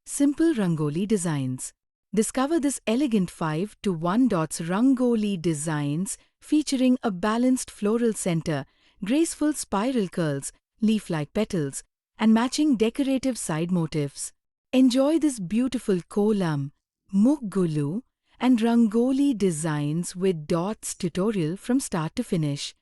Simple Rangoli designs. Discover this elegant 5 to 1 dots Rangoli designs featuring a balanced floral center, graceful spiral curls, leaf-like petals, and matching decorative side motifs. Enjoy this beautiful Kolam, Muggulu, and Rangoli designs with dots tutorial from start to finish.